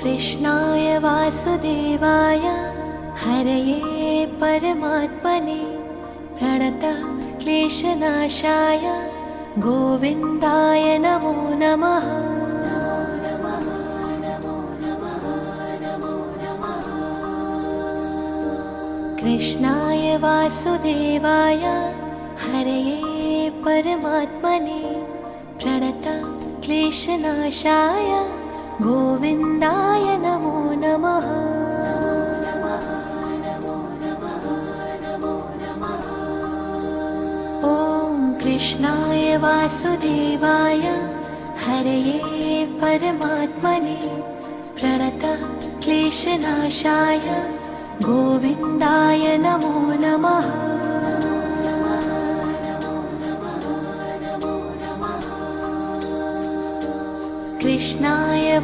कृष्णाय वासुदेवाय हरये परमात्मने प्रणतः क्लेशनाशाय गोविन्दाय नमो नमः। कृष्णाय वासुदेवाय हरये परमात्मने प्रणतः क्लेशनाशाय गोविन्दाय नमो नमः। ॐ कृष्णाय वासुदेवाय हरये परमात्मने प्रणतः क्लेशनाशाय गोविन्दाय नमो नमः। कृष्णाय